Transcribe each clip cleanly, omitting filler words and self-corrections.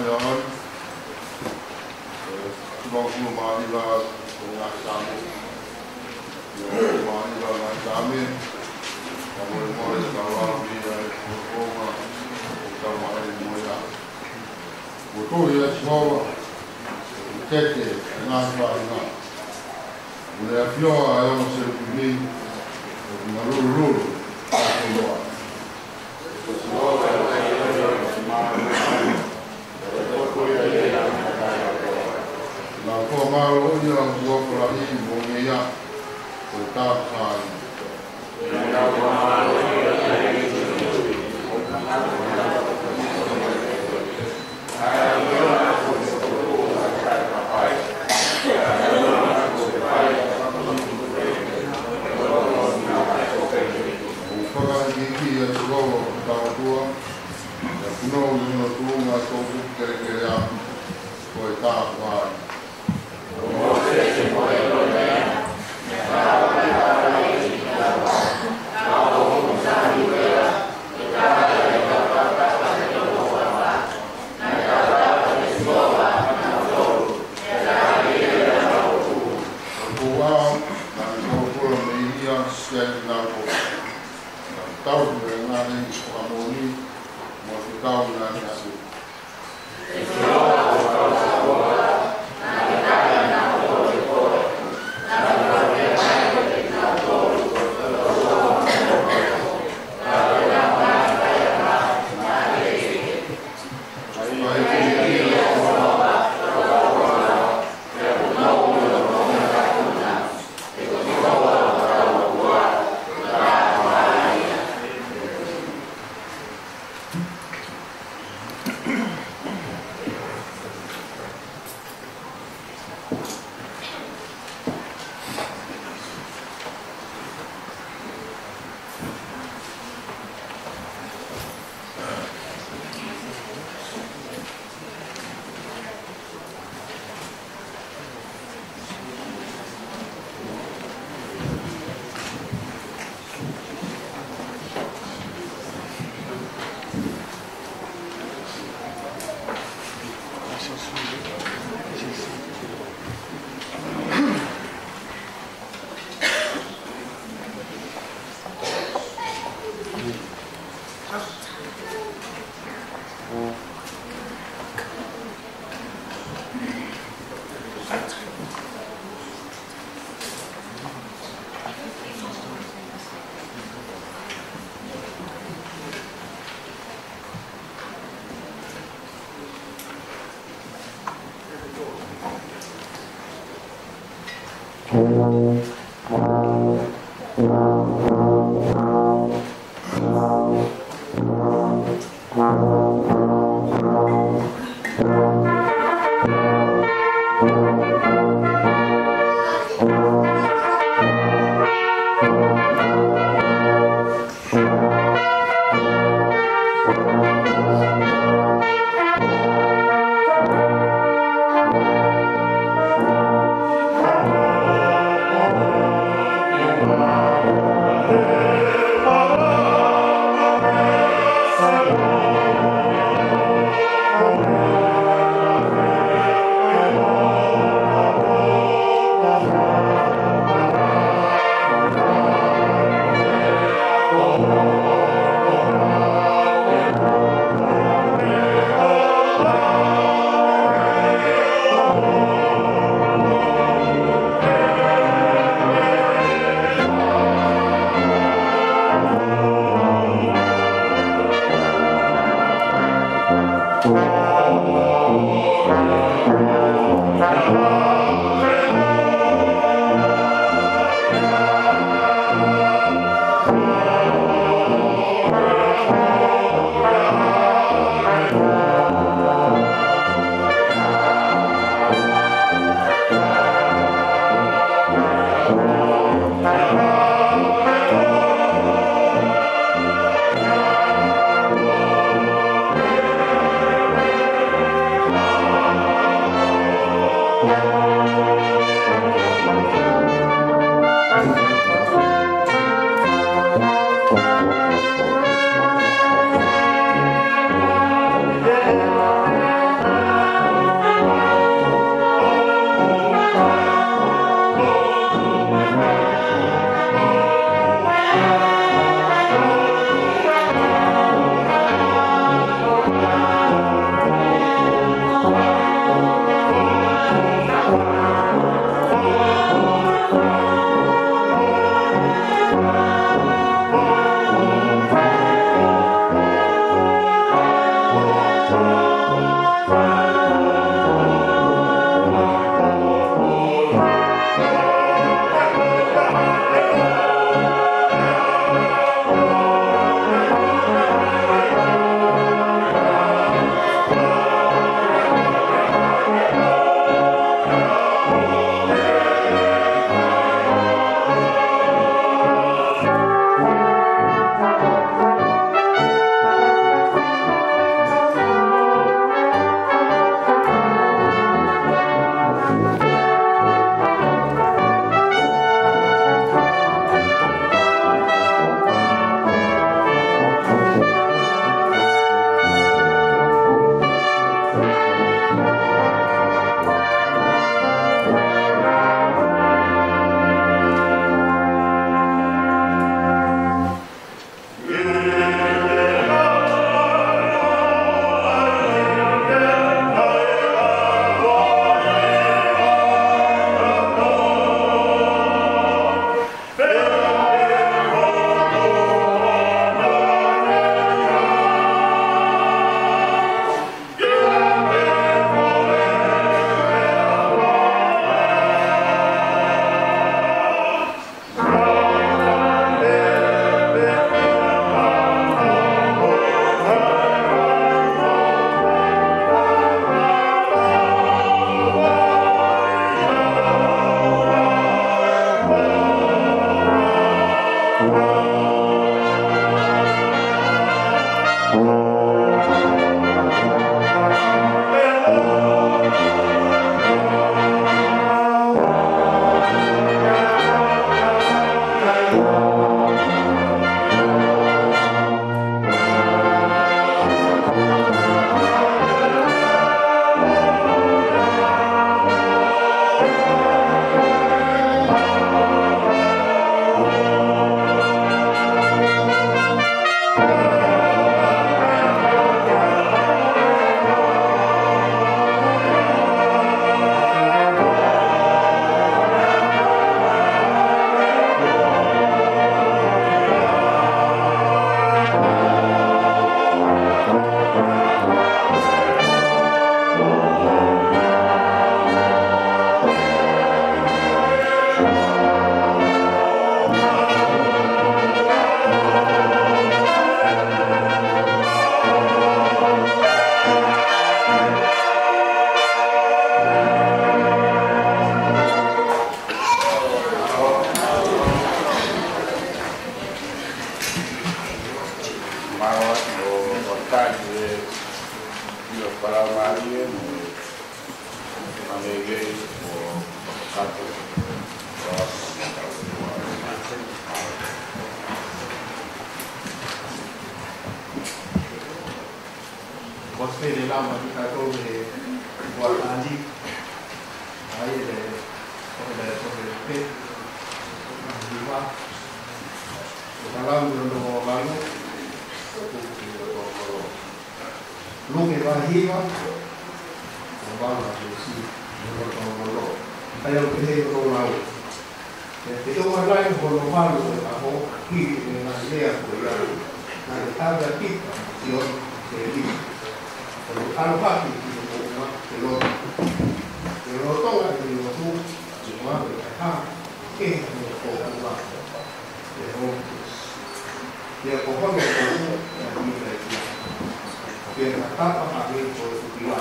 Leon. Semoga marilah dengan kami. Marilah dengan kami. Kamu mulai kalau dia berkoma, kamu mulai mulai. Betul ya semua. Tete, nafas na. Mulai pior ayam serpuni, marul. La forma dia buat pelari bunga tetap sahaja. pele lama kita tahu le buat tadi air le pe lima dalam dulu lalu lu ke bahia bala si lo ayo ke lo lalu itu orang kalau malu aku ki dengan dia aku ya nah ada kita yo jadi kalau pagi itu kalau tahu ada di waktu cuma berkata kalau dia pohon yang dia kata apa ini kalau dia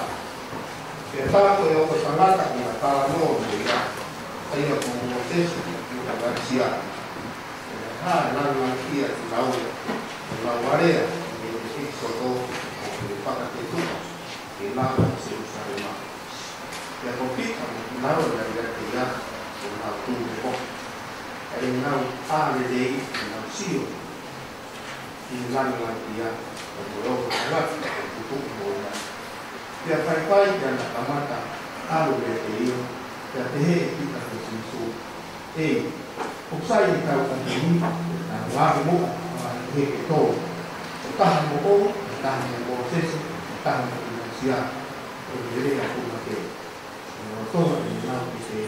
dia tahu yang kesana tak mengatakan no dia saya mau tes kita bersia nanti dia tahu area ini soto pakai itu hilang sesuatu yang kopi tahu dari dia satu kok hilang ada di sio hilang dia belum ada untuk bola dia pai dan mata alu dia dia kita susu usai tahu ini wah mu itu tahan buku tahan proses tahan manusia jadi aku pakai itu adalah bisa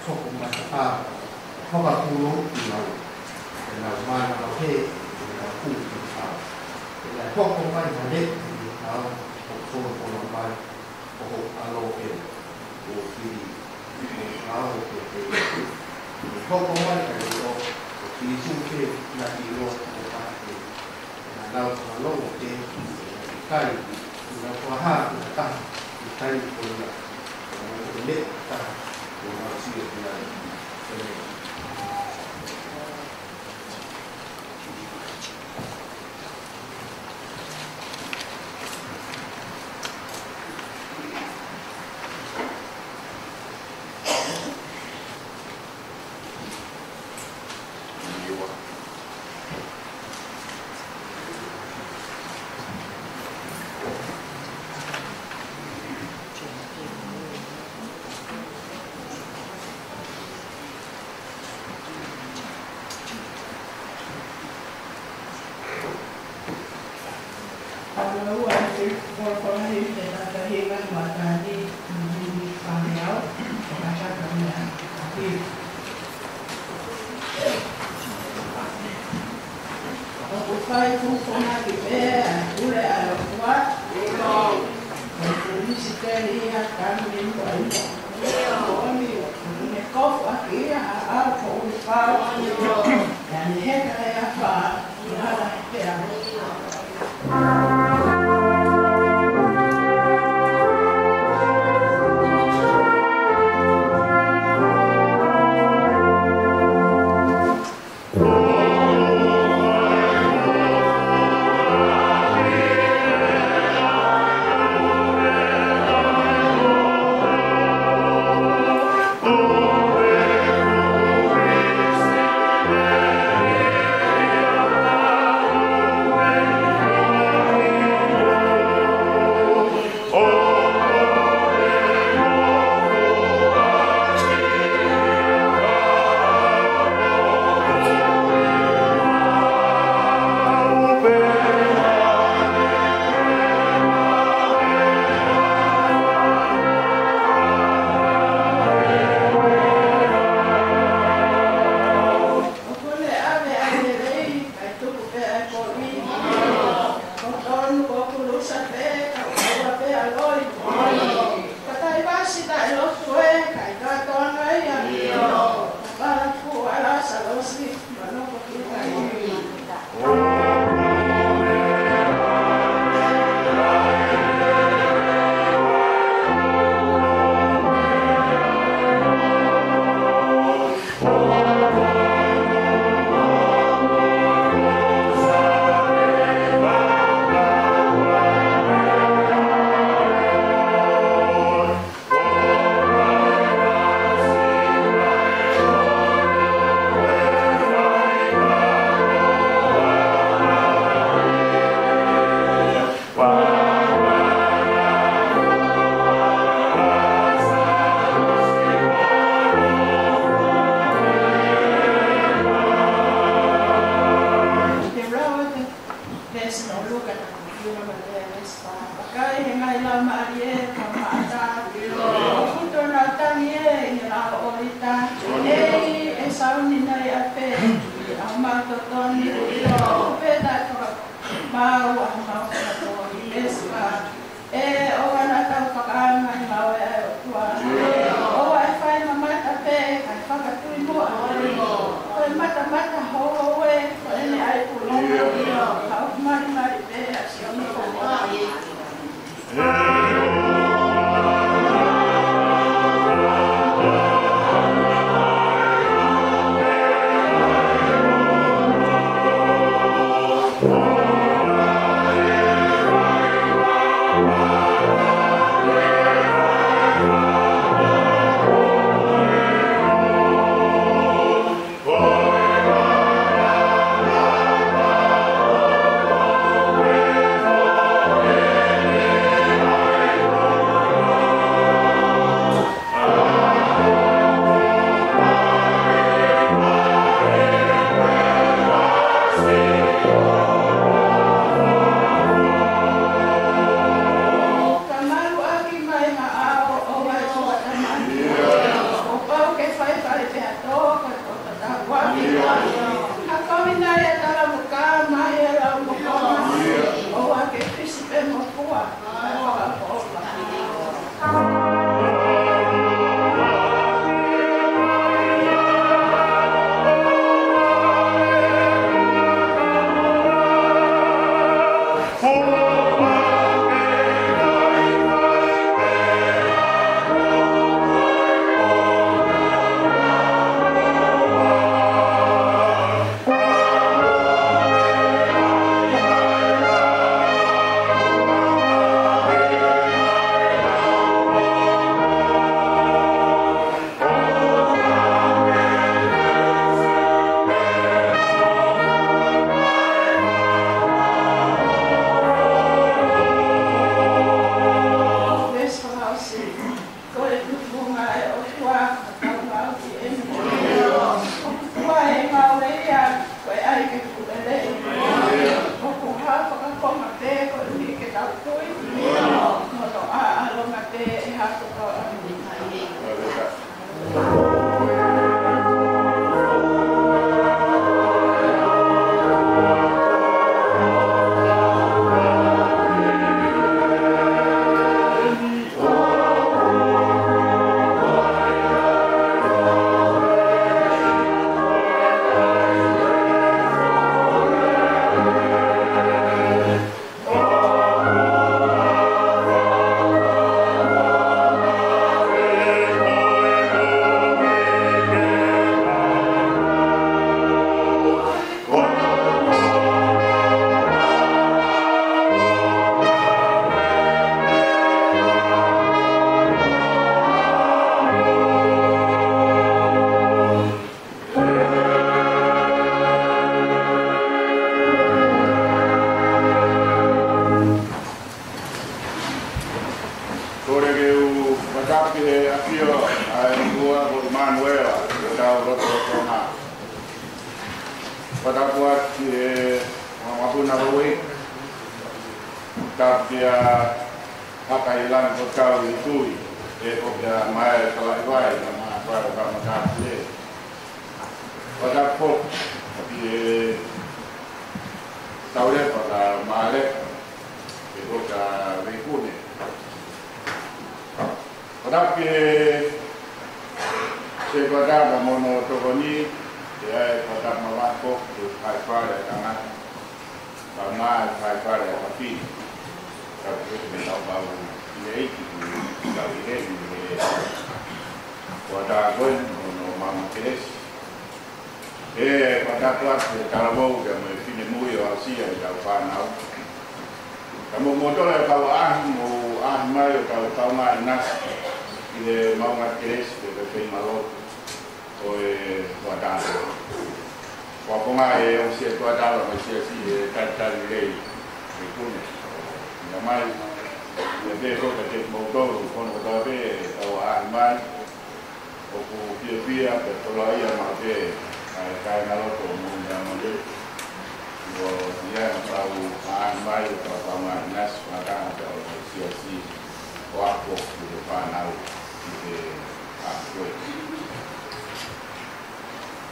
sok membaca apa puluh pulau dan mana pakai aku tahu dan kok kompai ada tahu sok kompai kok alo ke kiri alo ke kok kompai kalau di sini lagi lo kalau oke kai na kuaha ta kai pula le ta ko si pula nai ape a mata toni o peda to mau a mau to espa o ana ta pakanga mau e tua o ai fai mama ape kai faka tui mo o mata mata ho e o ne ai pulonga ha mari mari pe a sioni ko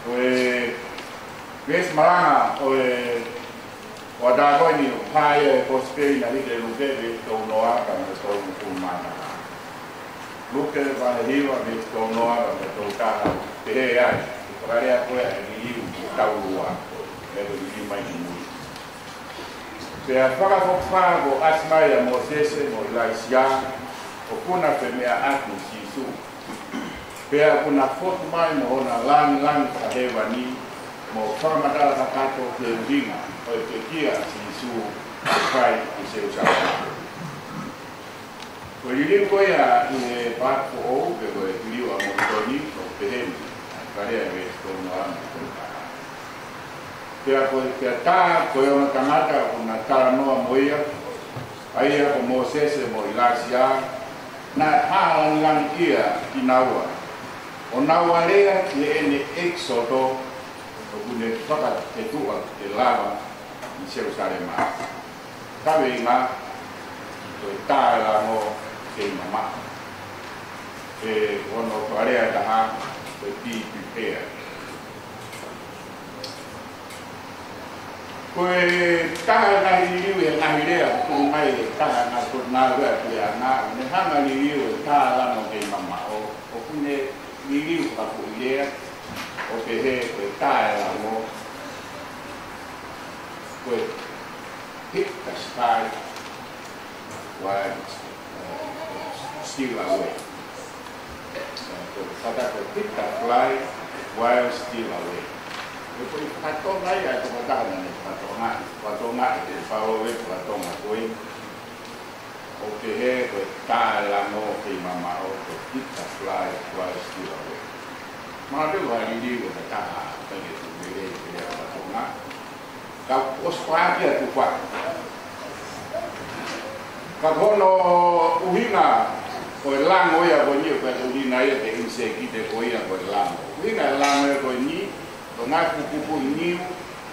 Pues Ves maranga o da ko ni pai ko spei na ide lu de to noa ka na to ku mana. Luke va riva de to noa ka to ka te ai. Para ya ko ni ta lua. E do ni mai ni. Se a fara ko fago asma ya Moses mo Elijah o kuna femea atu sisu. Pea kuna foto mai mo na lang ka hewani mo forma da kato ke ringa o ke kia sisu pai i se usa. Ko ri ko ya e pa ko o ke ko ri o mo toni o pehen kare e ko no am ko. Pea ko ke ta ko yo na kanata una kala no moia ai ko Moses mo Elijah na halang lang ia inawa. O nawarea ki ene exodo o kune whaka te tua te lava i Jerusalema. Kawe inga o e tāra no ke mama. E ono wharea taha o e pi pipea. Ko e taha ngahi riu e ngahi rea ku mai e taha ngā kut ngā wea ki a ngā ne hanga ni riu e tāra no ke mama o kune Niriu ka ku ilea o ke he koe tae la mo koe hit the sky while still away. Koe kata koe hit the fly while still away. Koe katonga ia koe katonga ne katonga e te whaowe katonga koe o ke he koe tae la mo ke mama o koe hit the fly while still away. Mga te wari liwa na taha pake tu mele ke a katonga. Ka ospaaki a tu wha. Ka kono uhinga koe lango ia koe ni o koe uhinga ia te inseki te koe ia koe lango. Uhinga lango ia koe ni, ko ngā kukupu niu,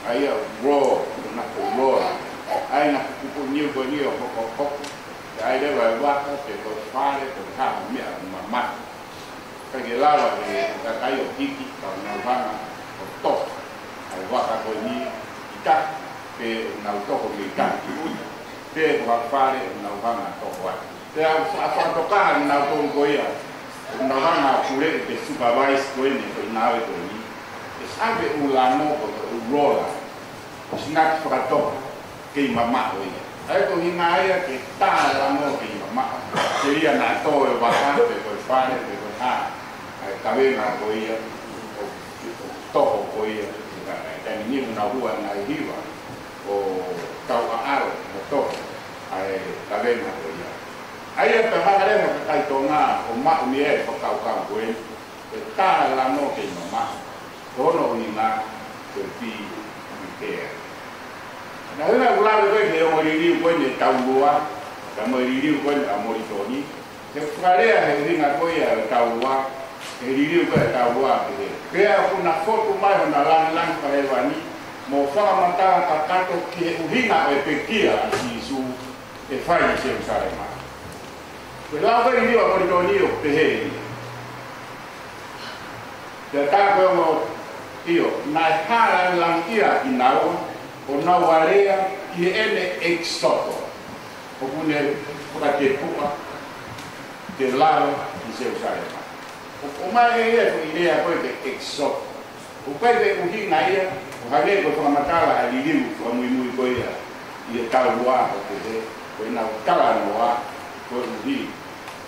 a ia raw, ko ngā ko raw. Ai ngā kukupu niu koe ni o koko koko. Ai rewa e waka, te koe whare, koe kaha mea mamata. Kage lawa ke kakai o hiki, kau nauhanga o toko. Ai waka koe ni ika, pe nau toko me ika ki ui. Pe koe whare o nauhanga toko ai. Te a whantokaha ni nau toko koe ia, o nauhanga kure te supervise koe ne koe nawe koe ni. E sabe ulano o te urola, o sinaki whakatoka, kei mama koe ia. Ai ko hinga aia ke tāra mo kei mama. Ke ia nā tō e waka, pe koe whare, pe koe haa. Ai kawenga ko ia o toho ko ia tani ni una rua na hiwa o tau aaro o toho ai kawenga ko ia ai e pehare mo kai tonga o ma mi e ko kau kau ko e ta la no ke mama kono ni na ko ti ke na ina gula ko ke o ri ko ni tau lua ka mo ri ko ni amori toni ke frarea he ringa ko ia tau lua e ririu koe e tāua ke he. Pea kuna foto mai hona lang ka he wani, mo whakamantara ka kato ki he uhinga o e pekia a si isu e whai i Jerusalema. Koe lau koe ririu a moritoni o pe he i. Te tā koe mo io, nai hara lang ia i nao, o nau warea ki he ene exoto. O kune koka te puka, te lao i Jerusalema. O mai e ko idea ko ke exo. O pai de uhinga ia, o hage ko whakamatala a liriu ko mui ko ia. I e tau roa o te he, ko ina o tala noa, ko uhi,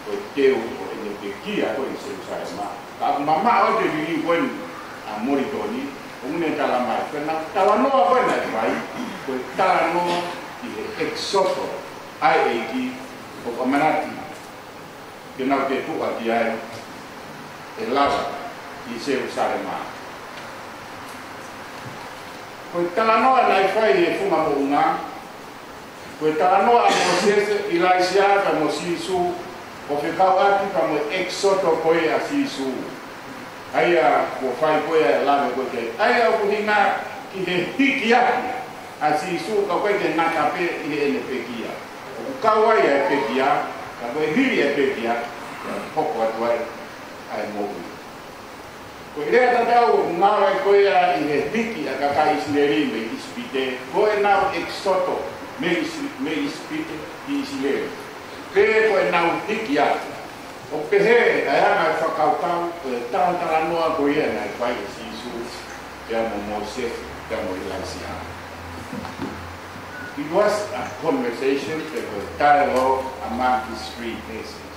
ko teu, ko ina te kia ko i Jerusalema. Ka mama o te liriu ko a moritoni, o mune tala mai. Ko ina tala noa ko ina vai, ko tala noa i he exoto, ai eiki, o kamanati. Ke nau te puka ki ai, e lawa i Jerusalema. Koe talanoa nai whai e whunga mo unga, koe talanoa a Moses, Elijah ka mo sisu, o whekau ati ka mo exoto koe a sisu. Aia ko whai koe a lawe koe ke, aia o kuhinga ki he hiki ati a sisu ka koe ke nakape i he ene pekia. O kukau ai e pekia, ka koe hiri e pekia, hoko atu ai, ai mogu. Ko rea tatau ngawe ko ia I he hiki a kakai sileri me ispite. Ko e nau exoto me ispite I sileri. Pe ko e nau hiki a. O pehe a anga whakautau ko e tarantara noa ko ia na whai e sisu. Kia mo Moses, kia mo Elijah. It was a conversation, a dialogue among his three nations.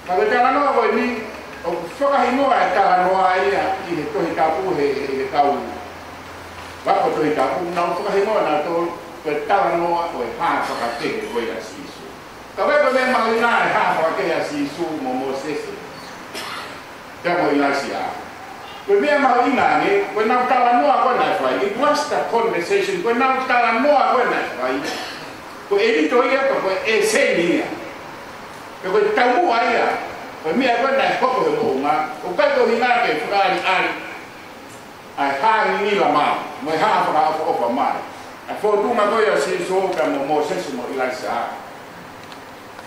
Kalau jangan noa ko ni o whakahinoa e tānoa ia I he tohi tapu he kau. Wako tohi tapu, nau whakahinoa nā tō koe tānoa o e hā whakatehe koe a sisu. Ka weko me mauna e hā whakatehe a sisu mo Moses. Kia mo Elijah. Koe mea mauna ne, koe nau tānoa koe nai whai. It was the conversation, koe nau tānoa koe nai whai. Koe erito ia koe e seni ia. Koe taumua ia. Koe mea koe nai hoko he mounga, o kai ko hina ke whakaari ari, ai hāngi ni la mai, mo e haa whaka ofa mai. Ai whotuma koe a siso ka mo Moses mo Elijah.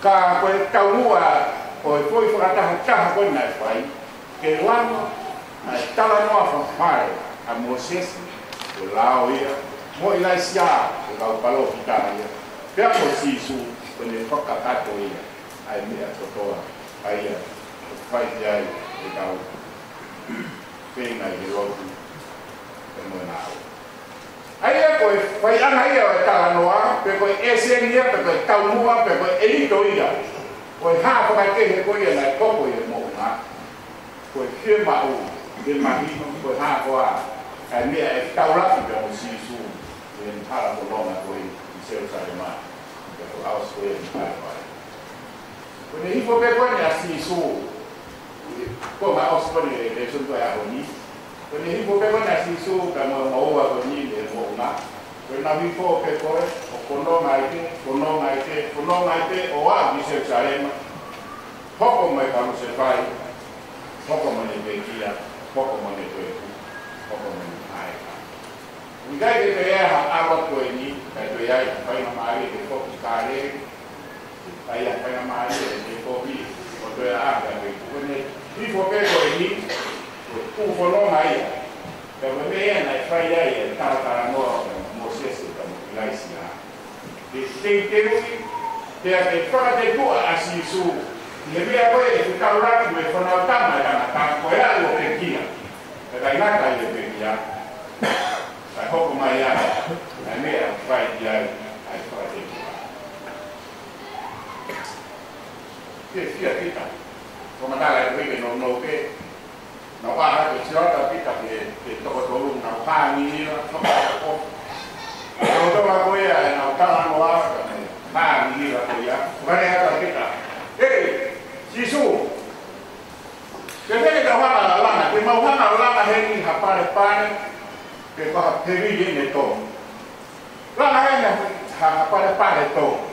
Ka koe taumua, koe koe whakataha koe nai whai, ke lama, ai tala noa whawhare a Moses, o lao ia, mo Elijah, o lau palo kita ia. Pea mo siso, koe ne whakatato ia, ai mea totoa. Ai fai ai e kau pena I lotu e mo nao. Ai koe fai anga ia o tānoa, pe koe esengia, pe koe taumua, pe koe elito ia. Koe hā whakakehe koe ia nai koko ia mo ngā. Koe he mau, he mahino, koe hā koa, ai mea e tauraki pe mo sisu, e mpara ko longa koe I Jerusalema, pe koe aus koe I Mpara. When he for people that see so, come out for the election to Aboni. When he for people that see so, come over to me and Mona. When I before people, Kono Maite, or what we say, Salem, Poko my Kamusai, Poko Money Bekia, Poko Money Poko Money High. We got the air about 20, and we are final Mari, the Poko Kare. Aí a pena mais de cobi, o do a água, quando e for pego aí, o follow aí. Pero me na fai aí, tá no Moses tá Elijah. Tem a fora de tua assim su. E me agora o caura me foi na tama tá coia o pequena. Daí na caia pequena. Aí pouco mais aí me fai aí, aí fora de que kita, como está que no que no va a que se otra pita que todo no va ni no no toma coya no está no va ni la coya vale a pita Sisu que ve que va la lana que mau hana lana heni hapare pane que va heavy de todo lana heni hapare pane todo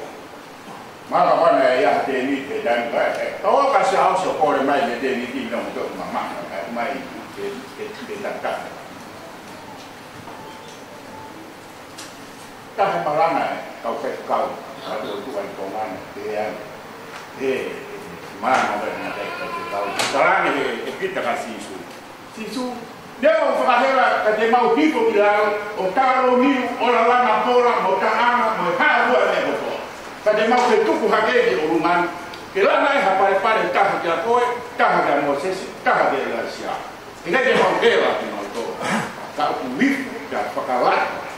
Mala wana ya teni te dan ba. Tawa ka sa house ko le mai le teni ti no to mama mai ke tak. Ta ha parana kau fe kau. Ado tu ai ko man te ya. Mana ba na te kau. Tarane e kita ka sisu. Sisu deu fa hera ka te mau tipo bila o taro ni o la lana pora o ta ama mo ha rua le ko. Pada mau ke tuku hake di urungan, ke lana hapare-pare taha ke koe, taha ke Moses, taha ke Elijah. Ina dia mau ke la ki no to. Ka uwi ka pakalat.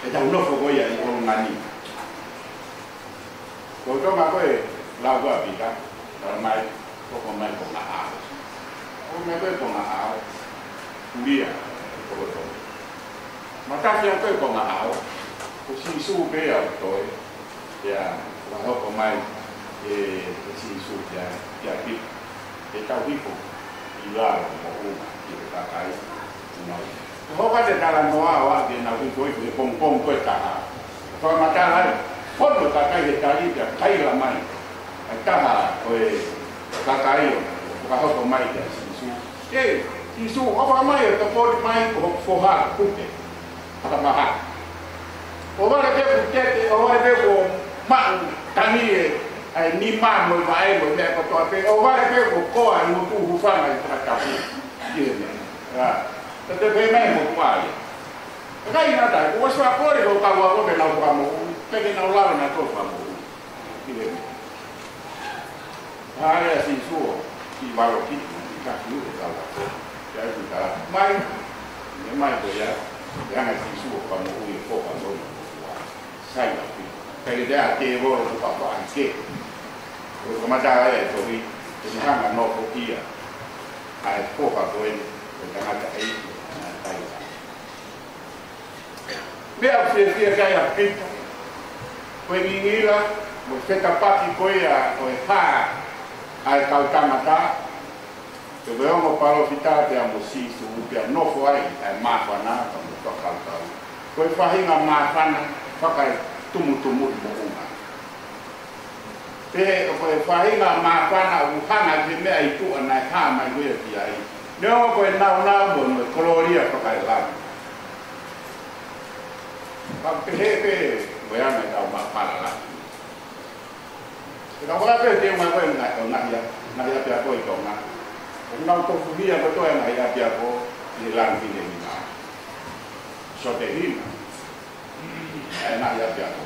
E ta uno fogo ya I urungan ni. Ko to ma koe la wa pika, mai ko mai ko na a. O me ko na a. Dia ko to. Mata dia ko na a. Ko si su be ya to. Ya, kalau pemain sisu ya ki tahu itu hilang mau kita kai mau kalau ada dalam doa dia nak itu pom kau tak kalau macam lain pun kita kai dia kai ramai tak kai kalau pemain dia sisu apa mai tu pemain fohar putih apa mahal orang dia putih orang dia ma tani ni ma mo vai mo me ko to pe o va pe ko ko an mo tu hu fa mai ta ka fu ye ne Tapi memang mutual. Kaya na tayo, kung wasa ako rin, kung tawa ko, kaya nauwa mo, kaya kinaulan na ito, mo. Kaya si Suo, si Baroki, kasi yung tawa ko. Kaya yung tawa, may ko ya, kaya si Suo, pamuwi ko, pamuwi ko. Saya, kaya dia tewo, papaan ke. Kung kumadala ya, ito rin, kasi hanga no ko iya. Ay ko pa ko en, kung tanga ay tayo. Vea usted que hay apito. Pues ninguila, usted capaz que coya o está al cautamata. Que veamos para o hospital de amosiso, que no foi a mafana, como está cantando. Pues fazem a mafana, faz tumu uma. Pues fazem a mafana, o hana de me aí tu na cama e o aí. Não foi na bom, coloria faz lá. Pagpehe wala na daw mapalala. Kung wala pa yung mga kong nahiya ko ito nga. Kung nautofuhiya ko ito ay nahiya ko nilang pinahina. So tehina. Ay nahiya ko.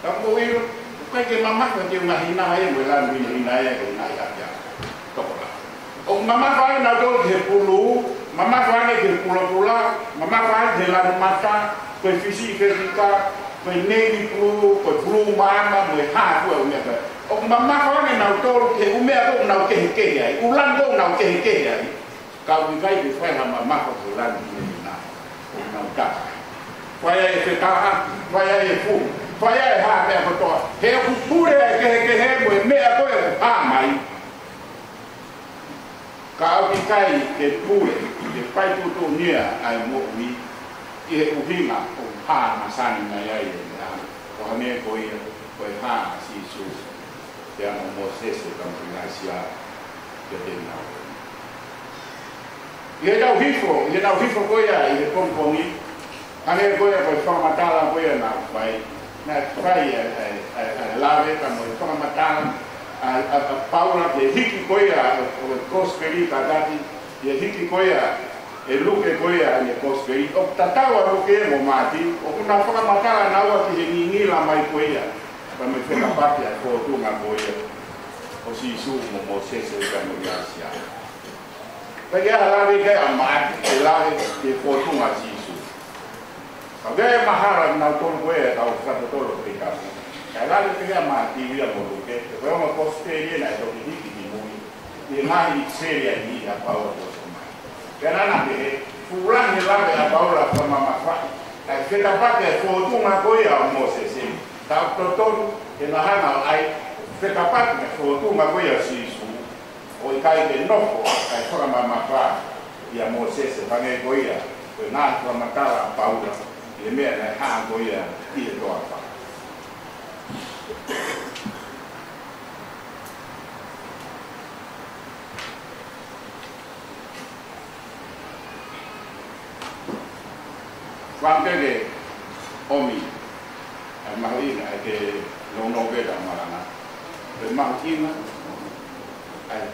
Kung buwiro, kaya mama ko yung mahina ay walang pinahina ay nahiya ko. Kung mama ko ay nadol hepulu, mama ko ay hepula-pula, mama ko ay helan mata, foi física, foi nele foi pluma, foi rato, o meu. O mamá fala que não tô, o meu não que aí, o lando não que aí. Kau vai de fora mamá com o lando não tá. Vai aí que tá, vai aí fu, vai aí ha, né, botou. É o pure que é, me apoia, mãe. Kau cai que pure, que faz tudo nia, ai morri. Ia uhinga o ha masani na yai na o hane ko ha si su ya mo Moses ka pinasia de na ia dau hifo ko ya i kon kongi ane ko ya ko fa matala ko ya na vai lave ka mo fa matala a Paula de hiki ko ya o kosperi ka dati ye hiki ko ya e luke koia ni kosperi o tatawa luke mo mati o kuna faka matala na wa ki ngila mai koia pa me feka parte a ko tu nga koia o si su mo Moses e ka no yasia pa ya la ve ka amati e la ke ko tu nga si su pa ga mahara na to koia ka o ka to lo ke ka la ke ya mati ya mo luke e pa mo kosperi na to ki ki mo ni mai seria ni a pa o karena de fulan hilang ya Paula sama Makfa. Kita pakai foto ngaku ya Moses ini. Tak tonton kenahan ai kita pakai foto ngaku ya Sisu. O kai de nopo ai sama Makfa ya Moses pangai goya. Nah sama kala Paula. Dia mena ha goya dia tu apa. Wangke omi, mahin ke lono beda marana, mahin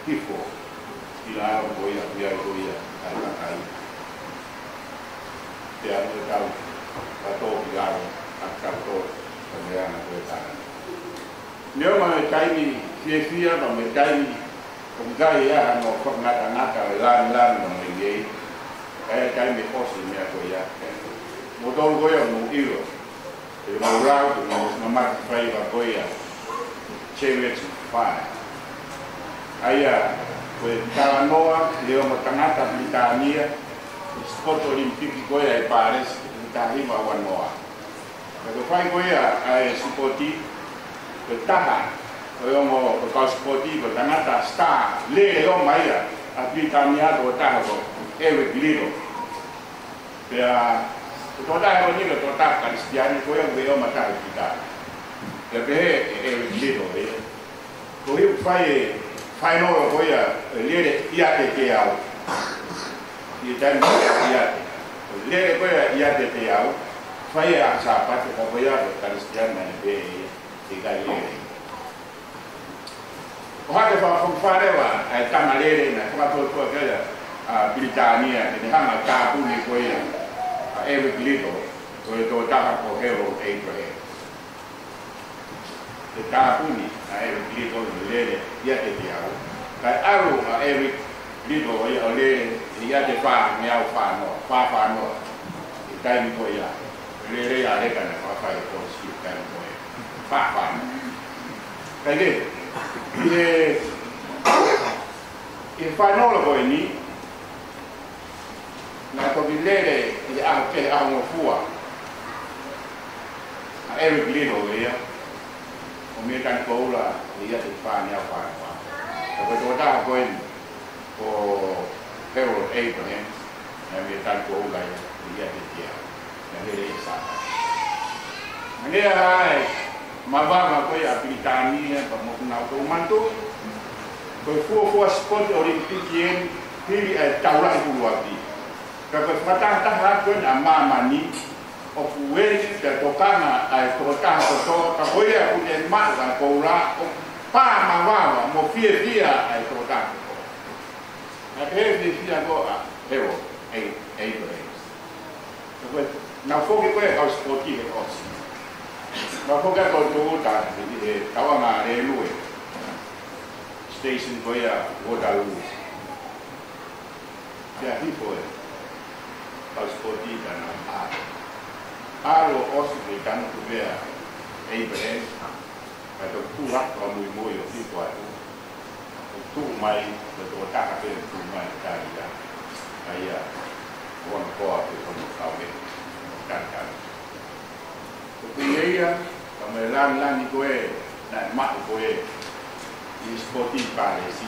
tifo, ila goya kai, dia tahu atau biar atau kemudian kita. Dia mau kai ni mau kai ya, no nata lan mengenai kai ni posi ni aku ya. Motor goya no ilo, el maurao no más fai va goya, chévere fai. Aya pues cada noa leo matangata Britania, sport olimpico goya e pares tarima wa noa. Pero fai goya ai supporti betaha, mo ko sporti matangata sta le o maia a Britania do taho Eric Lido. Toda ini lo toda Kristiani ko yang veo matar kita. Tapi lido ko eu final ko ya lere ia te au. Ia dan ia. Lere ko ya ia te au. Fai a sapa te ko ya Kristiani na be igalere. O hate fa fare wa ai tamalere na ko to ko ya. Britania ni hanga kapu ni ko ya Eric Liddell ko to ta ko Harold Abraham te kapu ni Eric Liddell le ya te dia ka aro Eric Liddell ya le ya te fa mi au fa no tai ni ko ya le ya le kana fa ko si tai ko fa kai ke e fa no lo ni na ko bilere e anche a un fua a Eric Liddell ya o me tan ko la ya te fa ni a fa ko to ta ko en ko Harold Abraham na me tan ko la ya te dia na le sa ne ai ma va ko ya Britania pa mo na to manto ko fu sport olimpikien pili taula ku luati ka fata ta ha ko na mama ni o fuel ka tokana ai ko ta ko ka ko ya ku den ma ka ko la pa ma va mo fie ai ko ta ko na ke di fia go a pero ai ko na fo ke ko au sporti ke ko na fo ka ko to ta ni ta wa ma le lu station goya Waterloo. Ya hipo pasporti dan aro osri kan tu bea Abraham atau turak kamu moyo hipo itu tu mai betul tak ada tu mai tadi ya ayah orang tua tu kamu kawin kan tapi ya kamu lan ikoe nak mak ikoe sporti paresi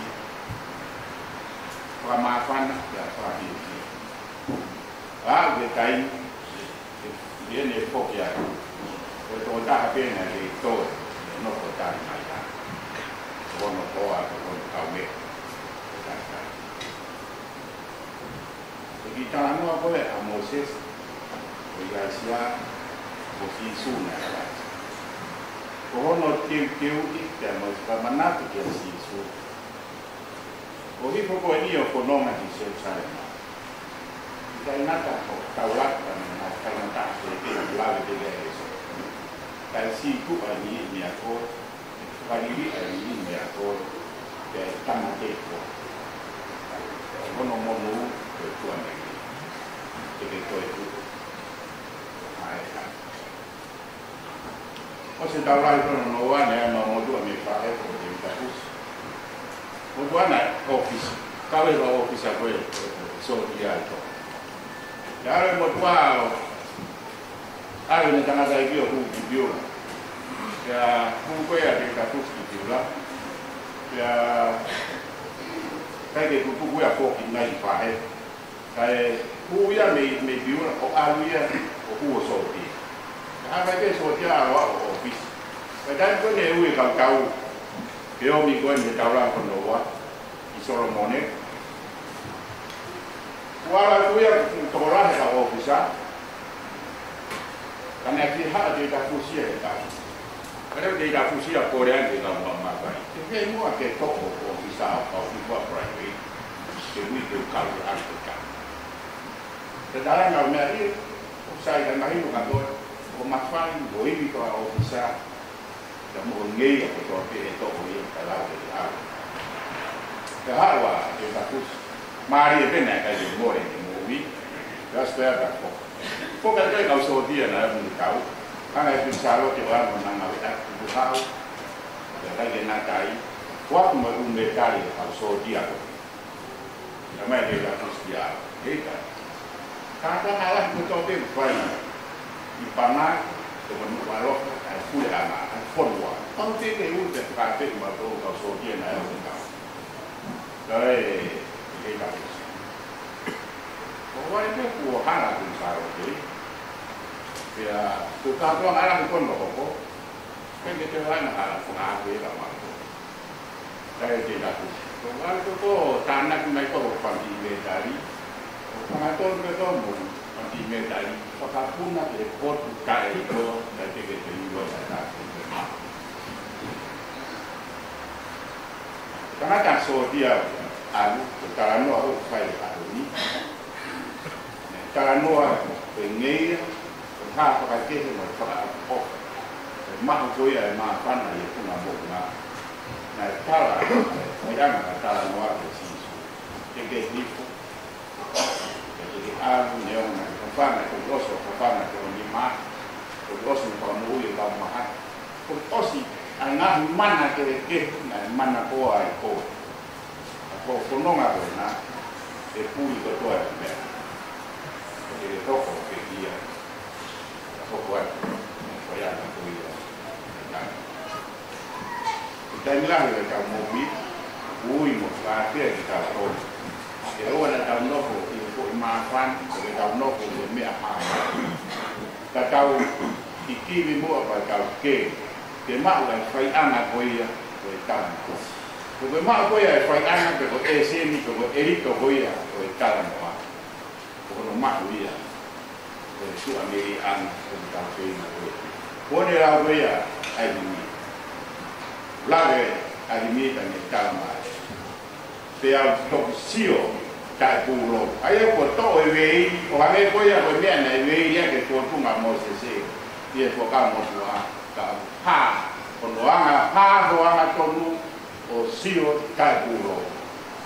pramafan ya pagi de kai dia ne fokia to ta pena le to no ko ta mai ya ono ko a ko ka me e kita no ko a Moses o ya sia o si suna ono tiu que nos pamanato que assim isso o que foi com ele o nome de seu sai daí nada taulat na kanata que lá de isso daí se tu ali me acor ali me acor que tamate ko ono mono que tu ame que tu o se taulat no ane no modo me fare ko de tapus o doana office kawe ro office ko so dia to ya mo twao ai ne tanga dai bio ku bio ya ku ko ya de tapus ki la ya kai ke ku ya ko ki nai fare kai ku ya me bio o alu ya o ku so ti apa ke so dia ro office dan ko ne ui kau ke o mi ko ni taula ko no wa i Solomone wala ku ya to ra ha office kana ki ha de ta fusia ta kana de ta fusia ko re de la mama ba ke mo ke to office au ku private ke ui ke ka ra ka te dala na me ari sai dan mai ko ka o mafan go i ko office mo ngei ko to pe to o ye kala de a te hawa de takus mari pe na ka de more de mo wi das pe ba ko ka ka so dia na bu ka ana pe salo ke wa mo na na bu ka de ka de na kai wa mo un me kali ka so dia ko na mai de la dia e ka ala ko to pe fa i pana to mo wa ro fu le ana forwa ang tene un de trate ma to ka so dia na yo ka dai ke ka o wa ne ku hana kun sa ro ke ya to ka to ala ko no ko ke te wa na ala ko na ke la ma ko dai ke ka to wa ko tanak mai ko pa di le dari o ka to ke to mo pa di me dari pa ka puna ke ko ka e ko dai ke te yo sa karena kan so dia alu taranoa o fai alu ni taranoa pengeia ha pa ke mo fa o ma ko ya ma pana ye kuna bo na na tala mo ya na taranoa ko si ke ni ko ke alu ne ona ko pana ko roso ko pana ko ni ma ko roso ko mo ye la ma ko osi anga mana ke na mana ko ai ko no nga na e puri ko to me e toko ke dia toko ai ko ya na ko ia na dai mila le ka mo bi ui mo fa te ki ka to e o na ta no ko i ko ma fan ko ta no ko me a ka tau i ki mi mo pa ka ke ma la fai ana ko ia ko ta porque más voy a fai ana pero ese ni como erito voy a o cada no porque no más voy a su americano con café na pone la voy a mi la de alimenta ni calma te autopsio ta puro ahí por todo el ve o a ver voy a volver a ver ya que por tu amor se y enfocamos a pa cuando haga pa o haga todo o sio calculo.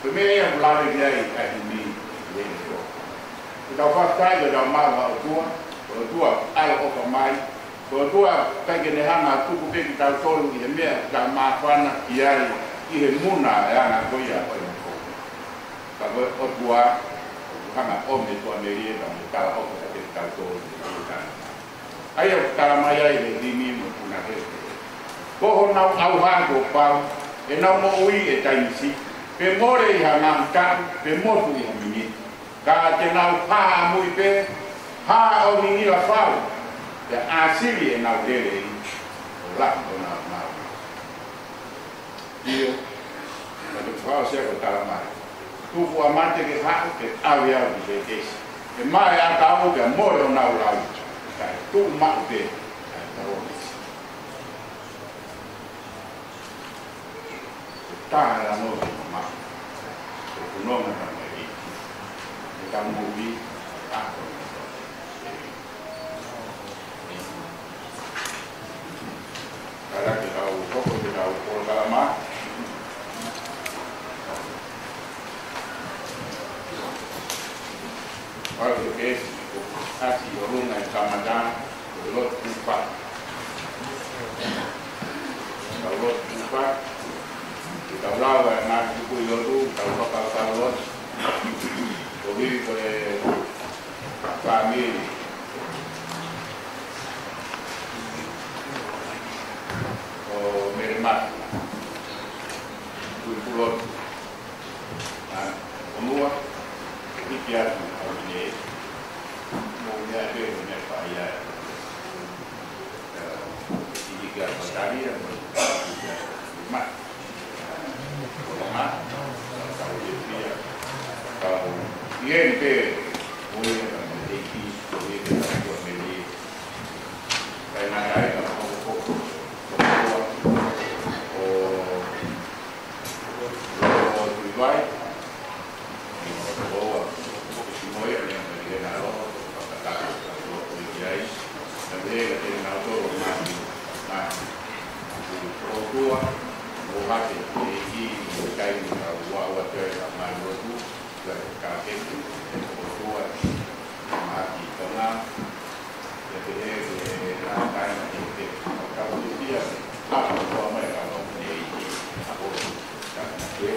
Primeiro lá de aí a mim dentro. Então faz tarde da mala o tua algo com mais. O tua pega de hana tu que que tal solo e me da mafana e aí e muna ana coia o no. Então o tua hana o me tua meria da tal o que tal solo. Aí o cara mais aí de mim na rede. Ko não ao hango pau e não mo ui e taisi pe more i hanga ka pe motu i hamini ka te nau pa mui pe ha o ni la fau te asiri e nau dere i o la o nau io ma te fau se ko tala mai tu fu amante ke ha ke awi au di te kesi e mai a ka o ke more o nau lau ka tu ma te la no ma o no na mai e ka mo vi a ko para que la o poco de la por la ma para que es así o luna en Ramadán o lo tupa lo tupa hablaba más de cuidado kalau kalau hobi boleh kami oh mermat kulon semua pikir ini maunya ada banyak bahaya jika berkali dan mat kalau INP boleh memiliki boleh kita memiliki karena ada pokok pribadi bahwa semua yang menjadi kata pribadi dan dia yang auto mati tua hati ini kain wa ke malu tu kakek tua mati tengah jadi kain ini kalau dia apa semua kalau ini aku dan dia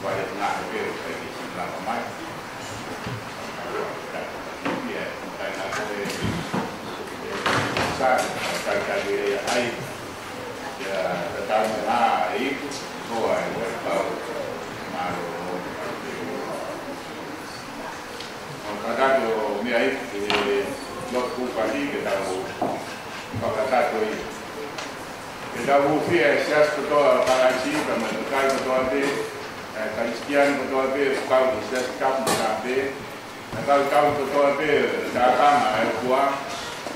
pada tengah dia pergi sini ramai dia kain aku saya kali air ya tetapi itu soal kalau malu kadang tu miai lot kupasi kita kata tu kita bufi asas betul karansi kami bekal betul ada Kristian betul ada kau asas kau betul ada kalau kau betul ada datang ada kuah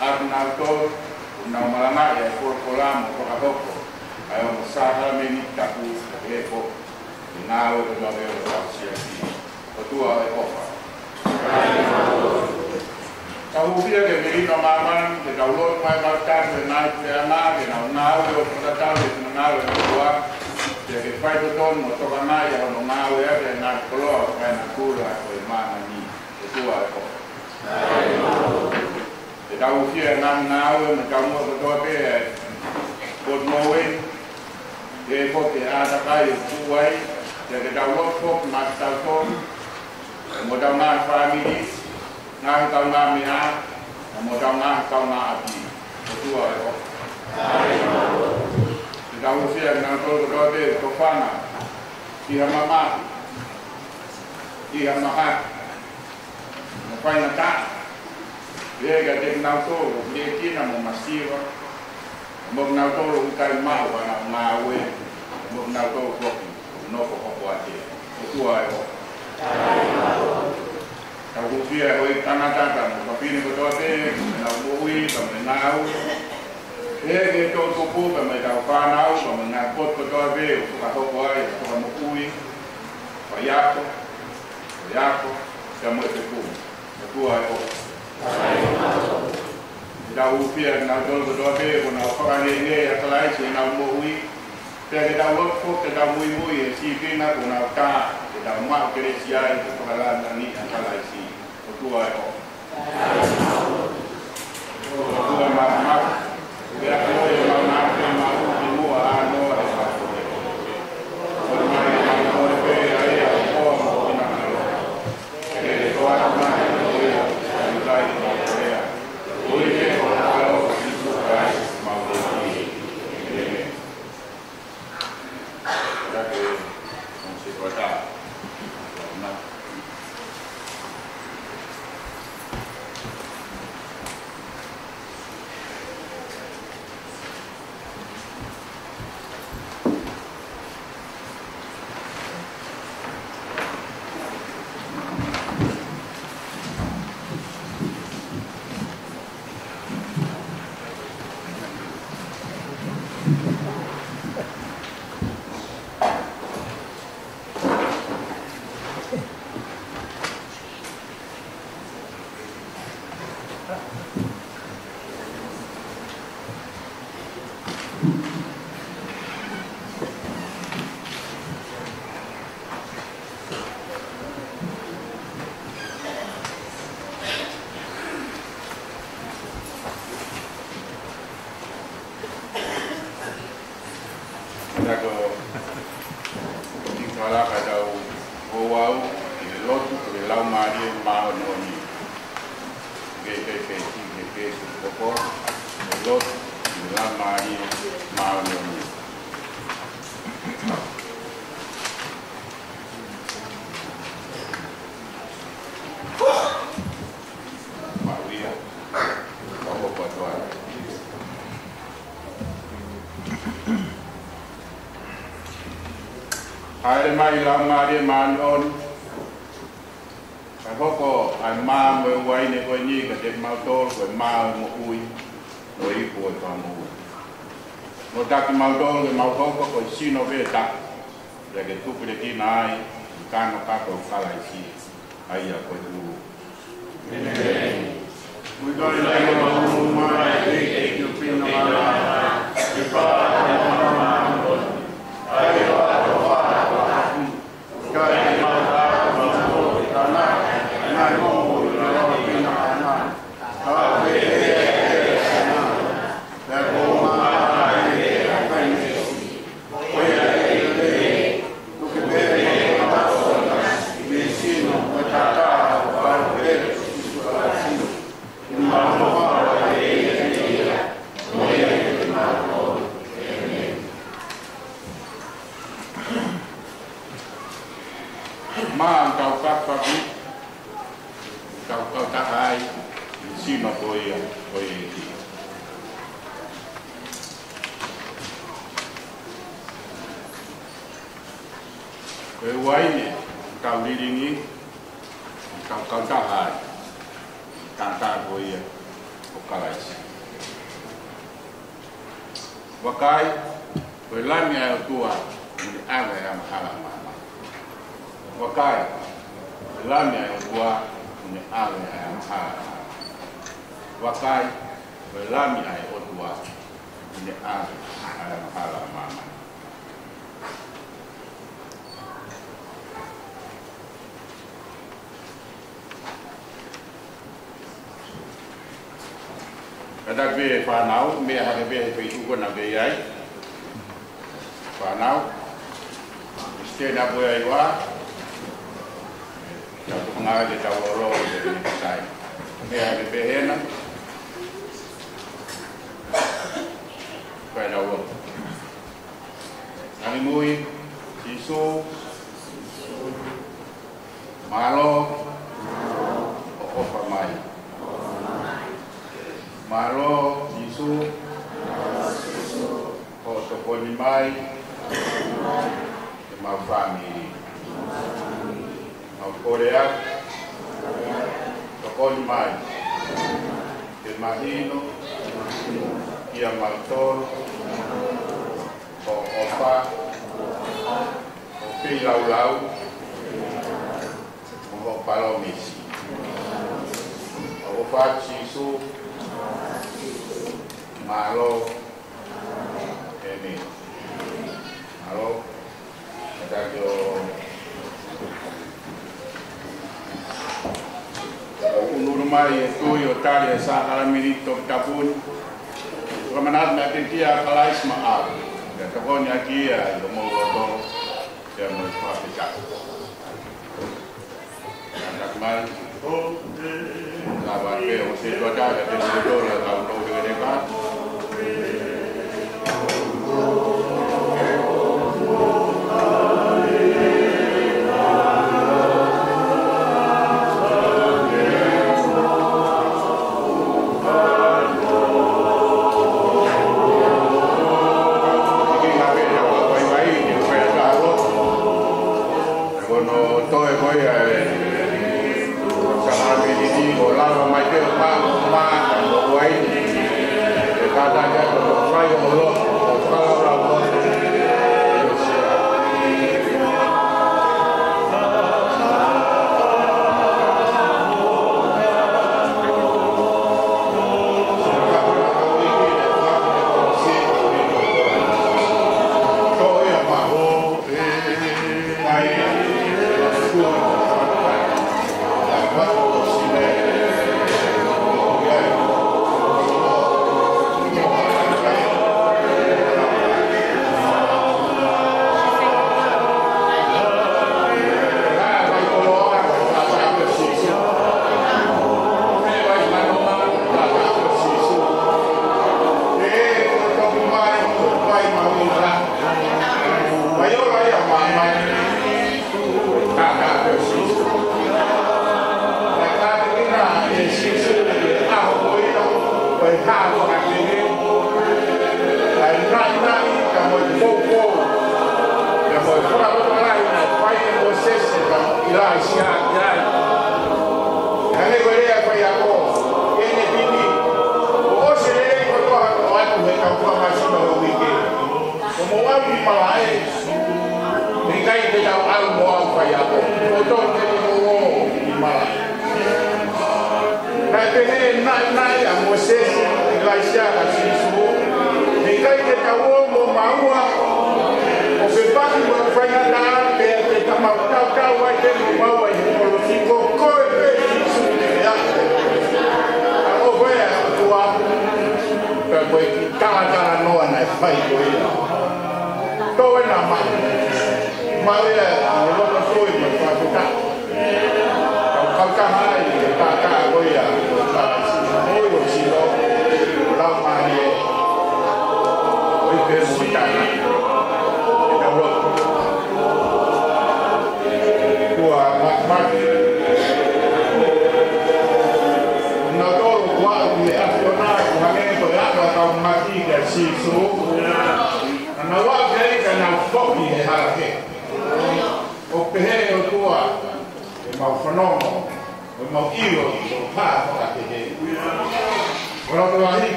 arnato na malama ya por colamo por adopo ayo saha meni tapu epo ngau ko no veo ko sia ki o tua e ofa ka huvia ke merino maman ke kaulon mai markan ke nai pe ana ke ngau o ko ta le ngau e tua ke fai to ton mo to kana ya no ngau e ke na kolo ka na kula ko e mana ni o tua e ofa ke ka huvia ngau e ka mo ko to pe ko no we ke ko ke ada kai kuai ke download ko master ko modal na family na tau na mia modal na tau na api tu ai ko ke download sia na ko de ko fana ki mama ki mama na pai na ta ye ga de na to ye ki na mo masiva mo na to kai ma wa na we mo na to ko no ko ko ati tu ai ko ta ku fia ko kana ta ta mo pini ko to te na mo wi ka me na u ke to ko ka me ta fa na u ka me na ko to ve ko ka ko ai ko mo wi pa ya ko ka mo te ku tu ai ko da u fia na to ve ko na fa ni ne ya klai si na mo wi ke da work ko ke da muy si que na con alta ke da ma ke sia ko kala na ni akala si o tu ai o tu ma ke a ko e ma ke ma ni mo a no e sa ko o ma ni ma ko pe ai a ko mo na ke to a ma ko e ai dai no ke a o e ko a o si ko ai ma ko que non si guarda no. Ai mai la mari man on ka hoko ai ma mo wai ne ko ni ka te ma to ko ma mo ui no i ko ta mo no ta ki ma to le ma ko si no ve ta de que tu pre ti nai ka no ka ko ka la si ai ya ko tu we go in the name of the Lord take you pin no ma di pa no ma ai wa wakai, pelanya tua, ni ala yang halal mama. wakai lami ai tua ne ave ai ha wakai lami ai tua ne ave ai ha mama kada be panau me ha be pe ku na be ai panau ste na bo ai wa ya tu nga de ta ro de ni sai me ha be hena pa na wo ani mui isu malo o pa mai Malo, Isu, o toponi mai, mau family, mau Korea, toponi mai, ke mahino, ia maltoro, o opa, o pilau, o palomisi, o facisu. Malo, ini, malo, ada jo, unurmai itu yo tali sa alamirito kapun, kemanat natin kia kalais maaf, dan kaponya kia yo mau roto, dia mau pakai anak mal, sahabat ke, masih ada di situ lah kalau dengan dekat.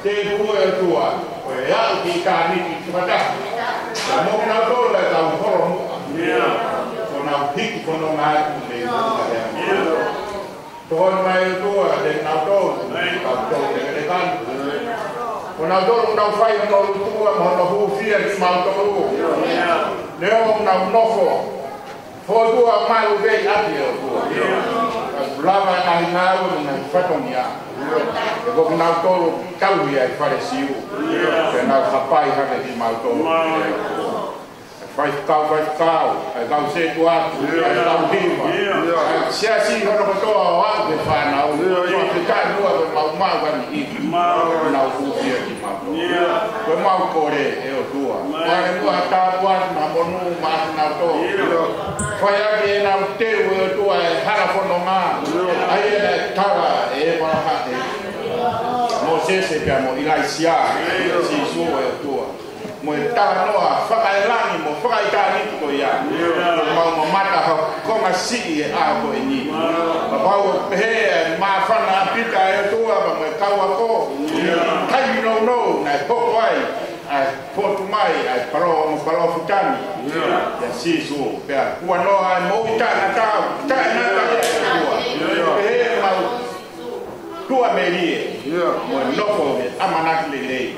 te tua e tua. Koe au ki ka niki ki wata. Mo na tō le tau horo mua. Ko na hiki kono ngā ku te mua. Tōhoi mai e tua te nā tō. Kau tō te kere kanu. Ko na tō na whai no tua mo na hūwhia ki mau tō. Leo na nofo. Fo tua mai u vei ati o tua. Lava na hinaru na whatonia. Ko na tō kaui ai whare siu. Ke na hapai hake ki mau tō. Vai kau, ai kau se tu atu, ai kau hima. Se assim hono ko toa o atu ke whanau, ke kai nua ko mau wani i, nau kūpia ki mau. Ko mau kore e o tua. Wale mua tāpu atu na monu maatu nau tō. Whai ake e nau teru e o tua e hara pono ngā. Ai e tawa e waraha e. Mo sese pia mo ilai sia, si suo e o tua. Mo e tawa noa, whakailangi mo whakaitāniki ko ia. Mau mo mata ha konga si e āko e ni. Pau pehe e mawhana apita e tua pa mo e kaua ko. Kai no, nai poko ai, ai potu mai, ai paro futani. Ia si su, pea kua noa e mo i tāna tau, tāna tau e tua. Pehe e mau tua merie, mo e nofo e amanaki lelei.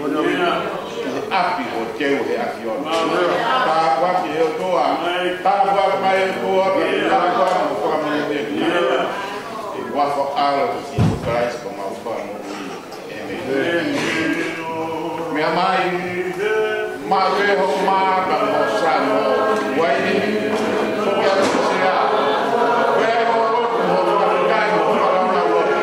Api o teu e afiona. Tā waki e o toa. Tā waki mai e o toa. Tā waki o toa mai e o toa. E wafo alo si o Christ ko mau toa no ui. Amen. Mea mai. Ma reho ma ka mo sano. Wai ni. Sokia ko sea. Wai mo roto mo toa kai mo toa na roto.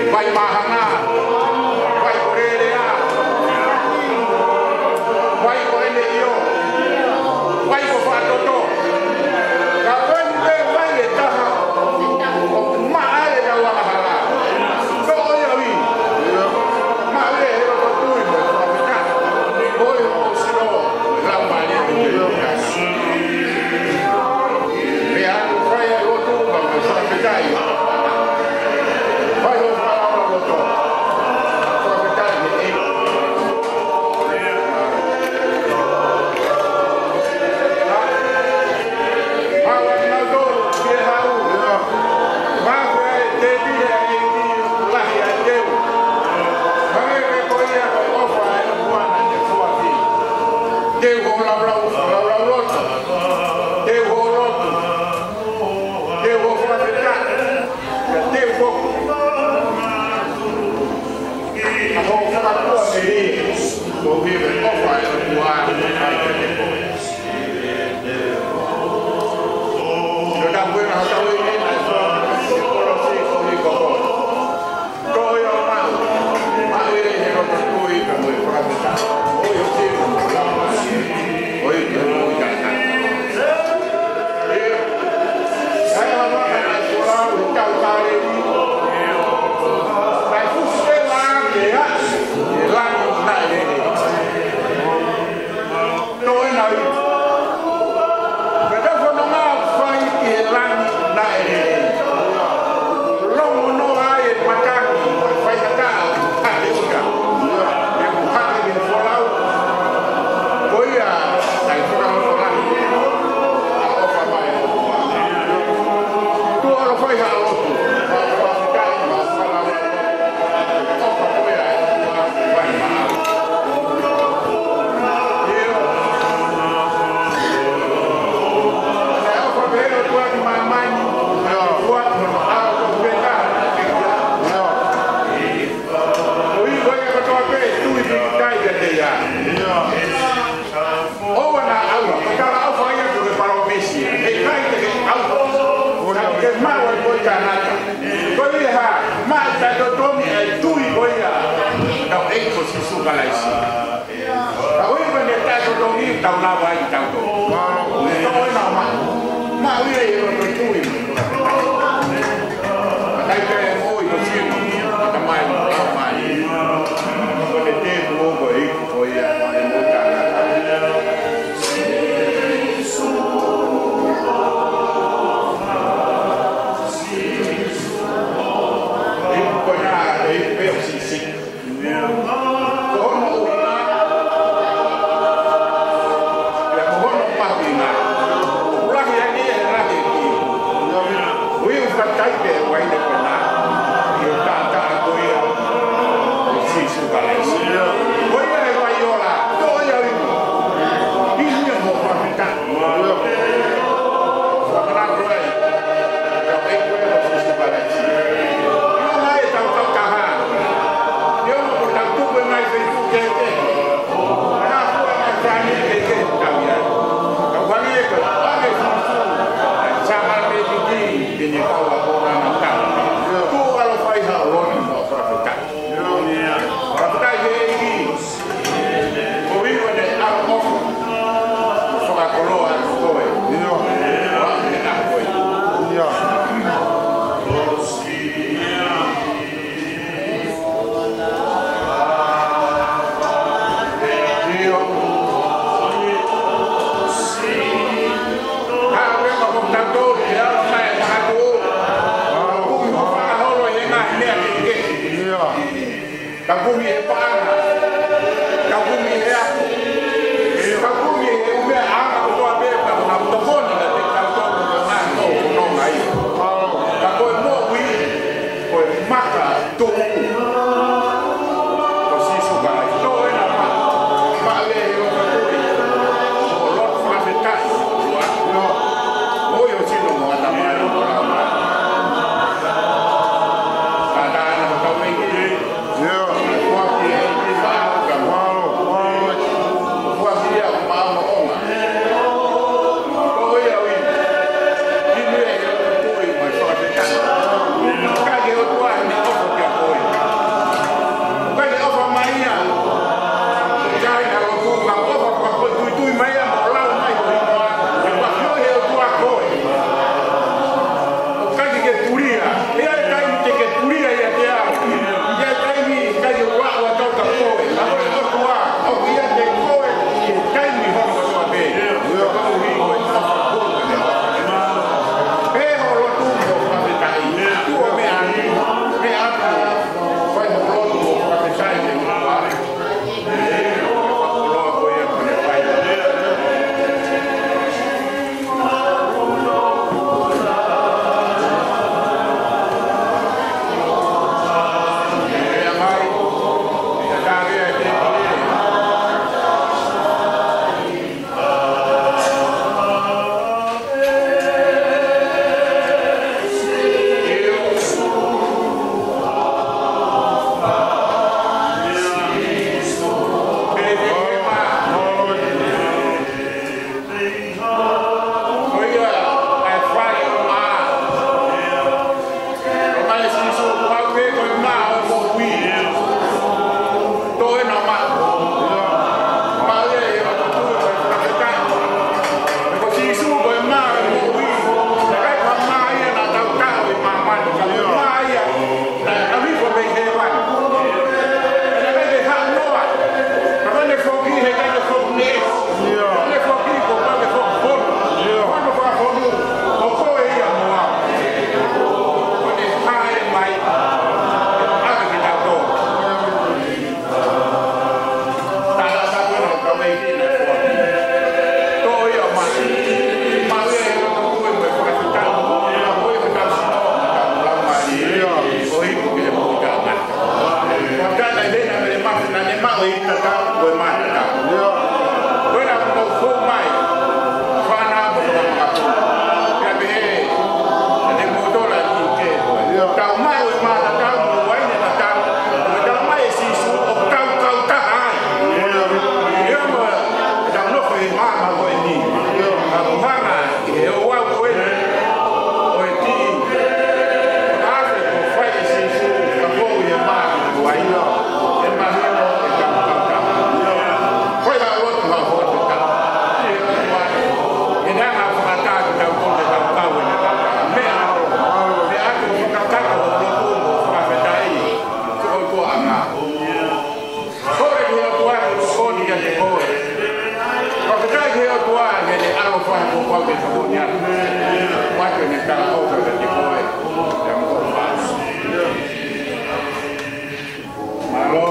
Vai mau ke kamunya. Waktu ni kalau kau kerja kau yang kau pas. Malo.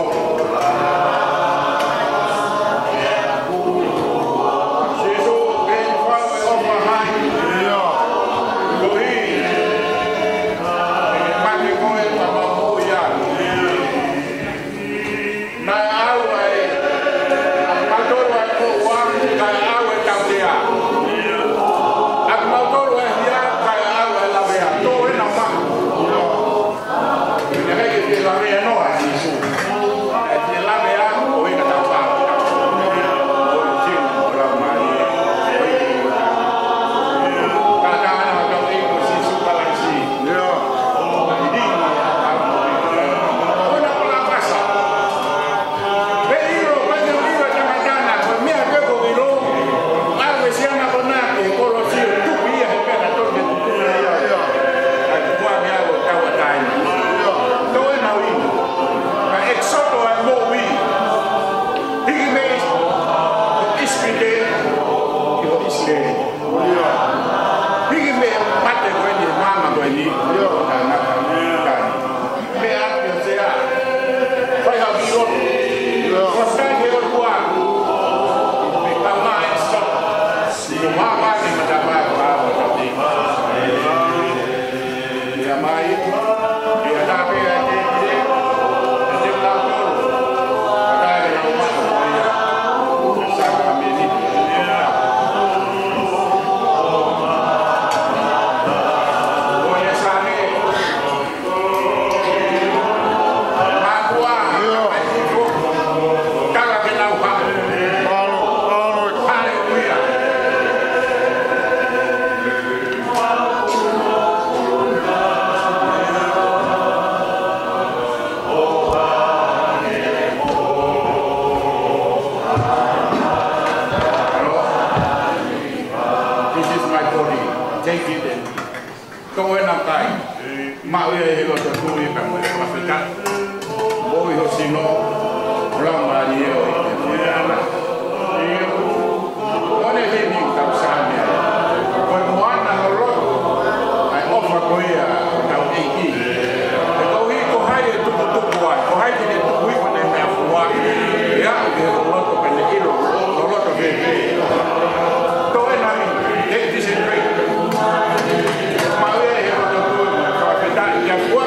Yeah.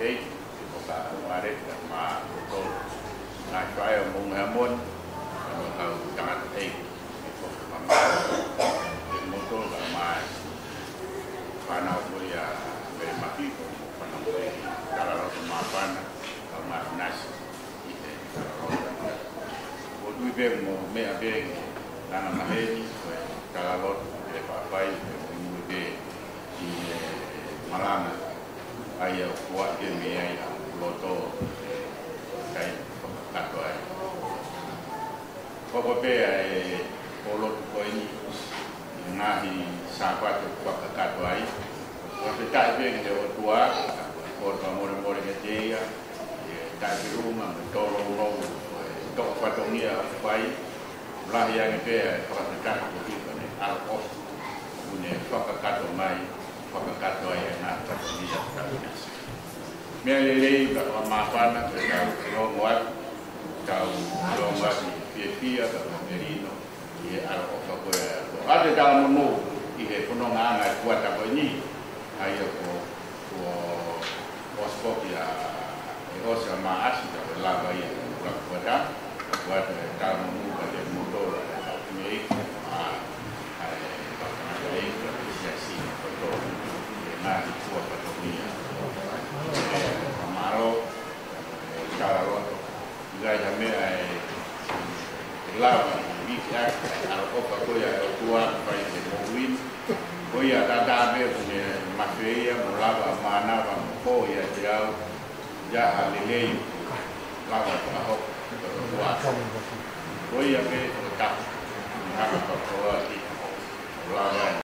ấy có cả qua đấy mà tôi là phải ở mông hà môn rồi tàu chẳng hạn ấy có cái mô tô là mà nào tôi về mặt đi của phần nào về cả là mà phần mà nasi một đôi bên một mẹ bên đang làm hết rồi cả là để phải một cái di Malanga ai kuat ke me ai loto kai kato ai ko pe ai polo ko ni ngahi sapat ko kato ai ko pe tai pe ke o tua ko to more ke dia tai pe rumah toro no to ko to ni ai lah yang pe ko kato ko ni al ko punya ko kato mai pagkakato ay natin niya kalinas. May lilay ka mapan na longwat kau longwat pia ka merino ye alko ka ko ate dalam munu ihe kuno ngana kuat apa ni ayo ko ospok ya osa maas ka lava ya kuat kuat dalam munu ka de motor ni nah buat dunia amaro kalau juga jamai lava biar kalau kau ya tua pai mowin kau ya tata be punya mafia lava mana bang kau ya jauh jah alilei lava kau tua kau ya be tetap nak kau di lava